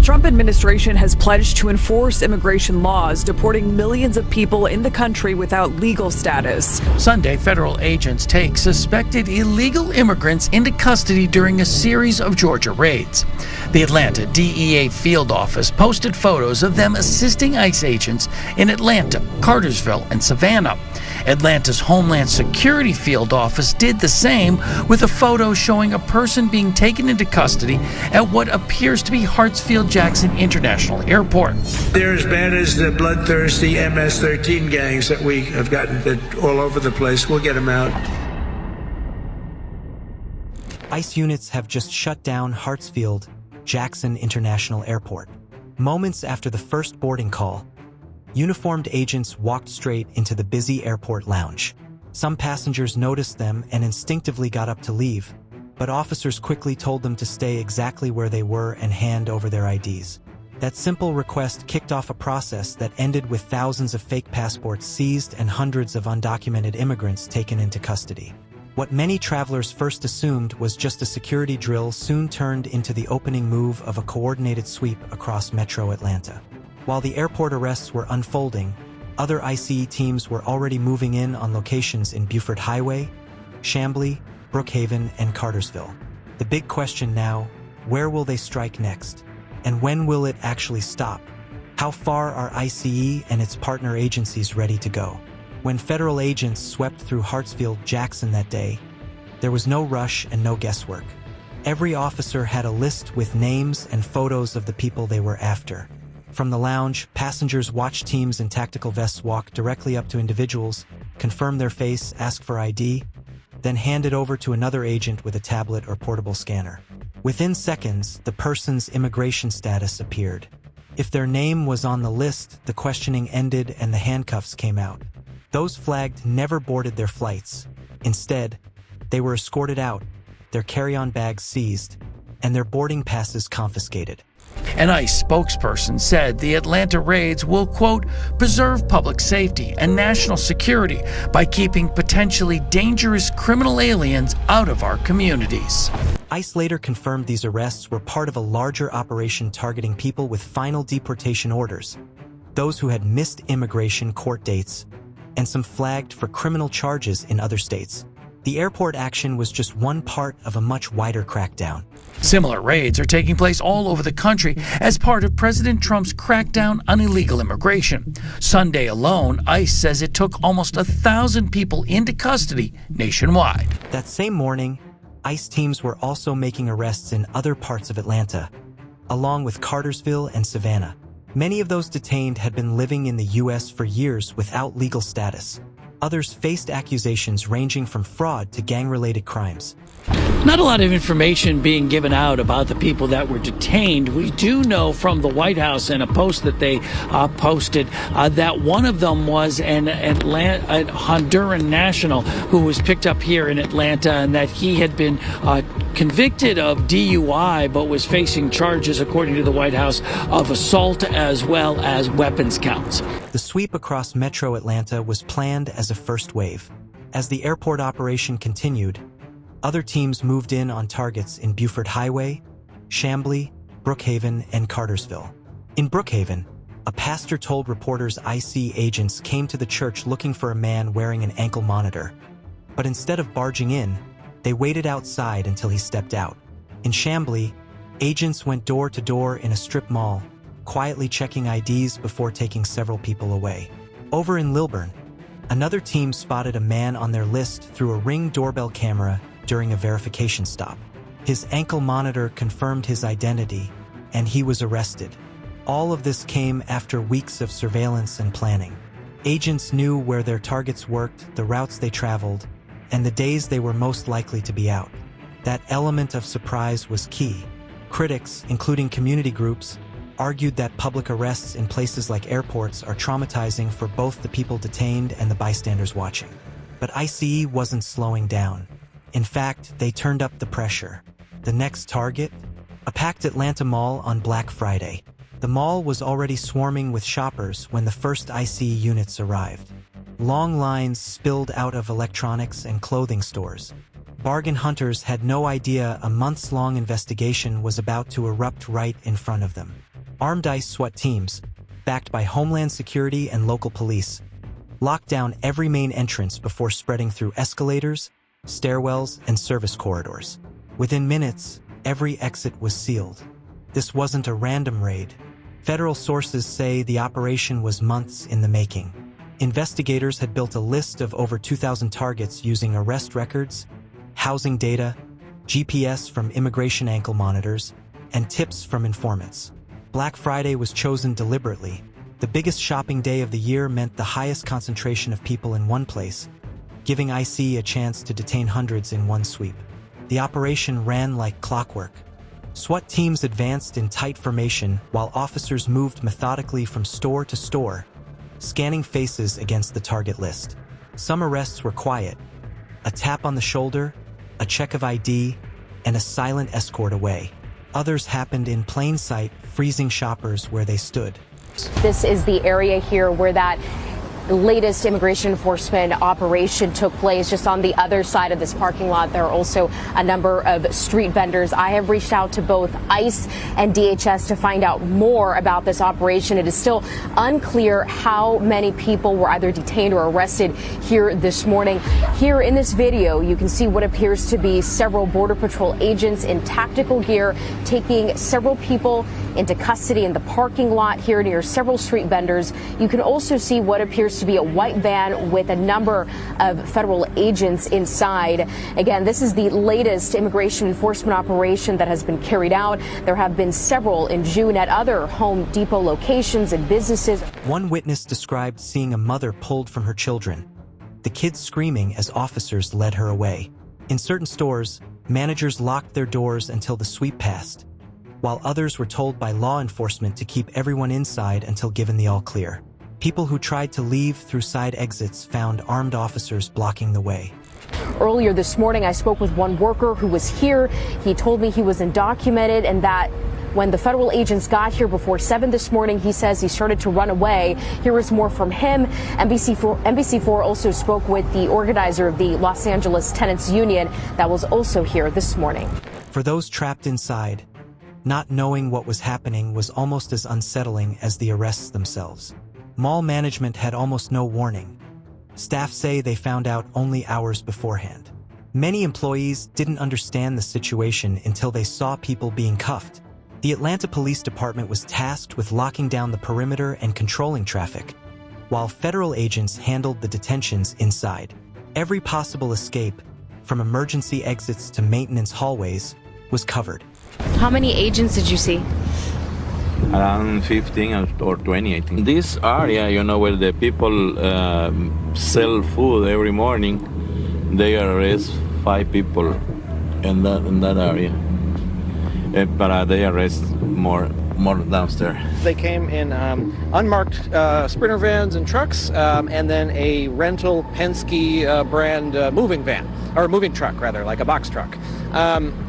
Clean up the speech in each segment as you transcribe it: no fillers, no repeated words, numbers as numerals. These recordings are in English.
Trump administration has pledged to enforce immigration laws, deporting millions of people in the country without legal status. Sunday, federal agents take suspected illegal immigrants into custody during a series of Georgia raids. The Atlanta DEA field office posted photos of them assisting ICE agents in Atlanta, Cartersville, and Savannah. Atlanta's Homeland Security field office did the same, with a photo showing a person being taken into custody at what appears to be Hartsfield-Jackson International Airport. They're as bad as the bloodthirsty MS-13 gangs that we have gotten all over the place. We'll get them out. ICE units have just shut down Hartsfield-Jackson International Airport. Moments after the first boarding call, uniformed agents walked straight into the busy airport lounge. Some passengers noticed them and instinctively got up to leave, but officers quickly told them to stay exactly where they were and hand over their IDs. That simple request kicked off a process that ended with thousands of fake passports seized and hundreds of undocumented immigrants taken into custody. What many travelers first assumed was just a security drill soon turned into the opening move of a coordinated sweep across Metro Atlanta. While the airport arrests were unfolding, other ICE teams were already moving in on locations in Buford Highway, Chamblee, Brookhaven, and Cartersville. The big question now, where will they strike next? And when will it actually stop? How far are ICE and its partner agencies ready to go? When federal agents swept through Hartsfield-Jackson that day, there was no rush and no guesswork. Every officer had a list with names and photos of the people they were after. From the lounge, passengers watched teams in tactical vests walk directly up to individuals, confirm their face, ask for ID, then hand it over to another agent with a tablet or portable scanner. Within seconds, the person's immigration status appeared. If their name was on the list, the questioning ended and the handcuffs came out. Those flagged never boarded their flights. Instead, they were escorted out, their carry-on bags seized, and their boarding passes confiscated. An ICE spokesperson said the Atlanta raids will, quote, preserve public safety and national security by keeping potentially dangerous criminal aliens out of our communities. ICE later confirmed these arrests were part of a larger operation targeting people with final deportation orders, those who had missed immigration court dates, and some flagged for criminal charges in other states. The airport action was just one part of a much wider crackdown. Similar raids are taking place all over the country as part of President Trump's crackdown on illegal immigration. Sunday alone, ICE says it took almost 1,000 people into custody nationwide. That same morning, ICE teams were also making arrests in other parts of Atlanta, along with Cartersville and Savannah. Many of those detained had been living in the U.S. for years without legal status. Others faced accusations ranging from fraud to gang-related crimes. Not a lot of information being given out about the people that were detained. We do know from the White House in a post that they posted that one of them was a Honduran national who was picked up here in Atlanta, and that he had been convicted of DUI but was facing charges, according to the White House, of assault as well as weapons counts. The sweep across Metro Atlanta was planned as a first wave. As the airport operation continued, other teams moved in on targets in Buford Highway, Chamblee, Brookhaven, and Cartersville. In Brookhaven, a pastor told reporters ICE agents came to the church looking for a man wearing an ankle monitor. But instead of barging in, they waited outside until he stepped out. In Chamblee, agents went door to door in a strip mall, quietly checking IDs before taking several people away. Over in Lilburn, another team spotted a man on their list through a Ring doorbell camera during a verification stop. His ankle monitor confirmed his identity, and he was arrested. All of this came after weeks of surveillance and planning. Agents knew where their targets worked, the routes they traveled, and the days they were most likely to be out. That element of surprise was key. Critics, including community groups, argued that public arrests in places like airports are traumatizing for both the people detained and the bystanders watching. But ICE wasn't slowing down. In fact, they turned up the pressure. The next target? A packed Atlanta mall on Black Friday. The mall was already swarming with shoppers when the first ICE units arrived. Long lines spilled out of electronics and clothing stores. Bargain hunters had no idea a months-long investigation was about to erupt right in front of them. Armed ICE SWAT teams, backed by Homeland Security and local police, locked down every main entrance before spreading through escalators, stairwells, and service corridors. Within minutes, every exit was sealed. This wasn't a random raid. Federal sources say the operation was months in the making. Investigators had built a list of over 2,000 targets using arrest records, housing data, GPS from immigration ankle monitors, and tips from informants. Black Friday was chosen deliberately. The biggest shopping day of the year meant the highest concentration of people in one place, giving ICE a chance to detain hundreds in one sweep. The operation ran like clockwork. SWAT teams advanced in tight formation while officers moved methodically from store to store, scanning faces against the target list. Some arrests were quiet, a tap on the shoulder, a check of ID, and a silent escort away. Others happened in plain sight, freezing shoppers where they stood. This is the area here where that latest immigration enforcement operation took place. Just on the other side of this parking lot, there are also a number of street vendors. I have reached out to both ICE and DHS to find out more about this operation. It is still unclear how many people were either detained or arrested here this morning. Here in this video, you can see what appears to be several Border Patrol agents in tactical gear taking several people into custody in the parking lot here near several street vendors. You can also see what appears to be a white van with a number of federal agents inside. Again, this is the latest immigration enforcement operation that has been carried out. There have been several in June at other Home Depot locations and businesses. One witness described seeing a mother pulled from her children, the kids screaming as officers led her away. In certain stores, managers locked their doors until the sweep passed, while others were told by law enforcement to keep everyone inside until given the all-clear. People who tried to leave through side exits found armed officers blocking the way. Earlier this morning, I spoke with one worker who was here. He told me he was undocumented and that when the federal agents got here before 7 this morning, he says he started to run away. Here is more from him. NBC4 also spoke with the organizer of the Los Angeles Tenants Union that was also here this morning. For those trapped inside, not knowing what was happening was almost as unsettling as the arrests themselves. Mall management had almost no warning. Staff say they found out only hours beforehand. Many employees didn't understand the situation until they saw people being cuffed. The Atlanta Police Department was tasked with locking down the perimeter and controlling traffic, while federal agents handled the detentions inside. Every possible escape, from emergency exits to maintenance hallways, was covered. How many agents did you see? Around 15 or 20, I think. This area, you know, where the people sell food every morning, they arrest 5 people in that area. But they arrest more downstairs. They came in unmarked Sprinter vans and trucks, and then a rental Penske brand moving van, or moving truck rather, like a box truck.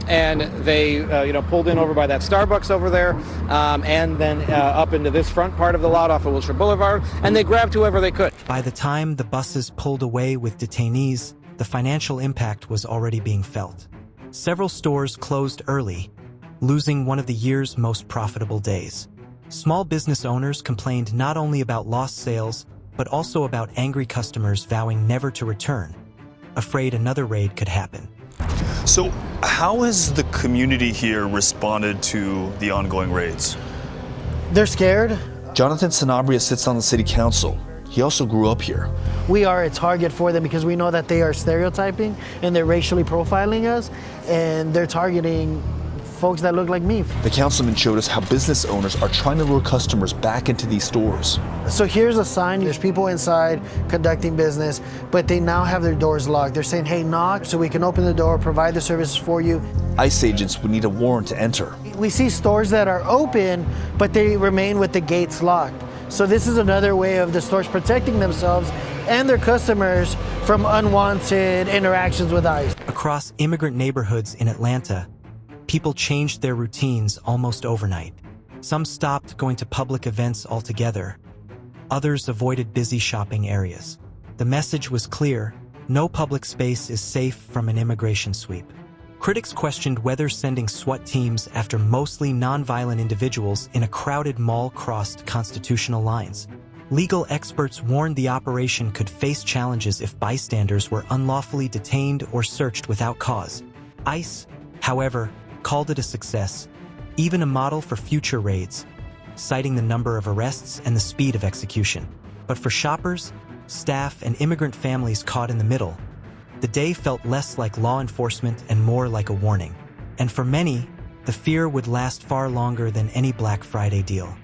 And they, pulled in over by that Starbucks over there, and then up into this front part of the lot off of Wilshire Boulevard, and they grabbed whoever they could. By the time the buses pulled away with detainees, the financial impact was already being felt. Several stores closed early, losing one of the year's most profitable days. Small business owners complained not only about lost sales, but also about angry customers vowing never to return, afraid another raid could happen. So how has the community here responded to the ongoing raids? They're scared. Jonathan Sanabria sits on the city council. He also grew up here. We are a target for them because we know that they are stereotyping and they're racially profiling us, and they're targeting folks that look like me. The councilman showed us how business owners are trying to lure customers back into these stores. So here's a sign. There's people inside conducting business, but they now have their doors locked. They're saying, hey, knock so we can open the door, provide the services for you. ICE agents would need a warrant to enter. We see stores that are open, but they remain with the gates locked. So this is another way of the stores protecting themselves and their customers from unwanted interactions with ICE. Across immigrant neighborhoods in Atlanta, people changed their routines almost overnight. Some stopped going to public events altogether. Others avoided busy shopping areas. The message was clear: no public space is safe from an immigration sweep. Critics questioned whether sending SWAT teams after mostly nonviolent individuals in a crowded mall crossed constitutional lines. Legal experts warned the operation could face challenges if bystanders were unlawfully detained or searched without cause. ICE, however, called it a success, even a model for future raids, citing the number of arrests and the speed of execution. But for shoppers, staff, and immigrant families caught in the middle, the day felt less like law enforcement and more like a warning. And for many, the fear would last far longer than any Black Friday deal.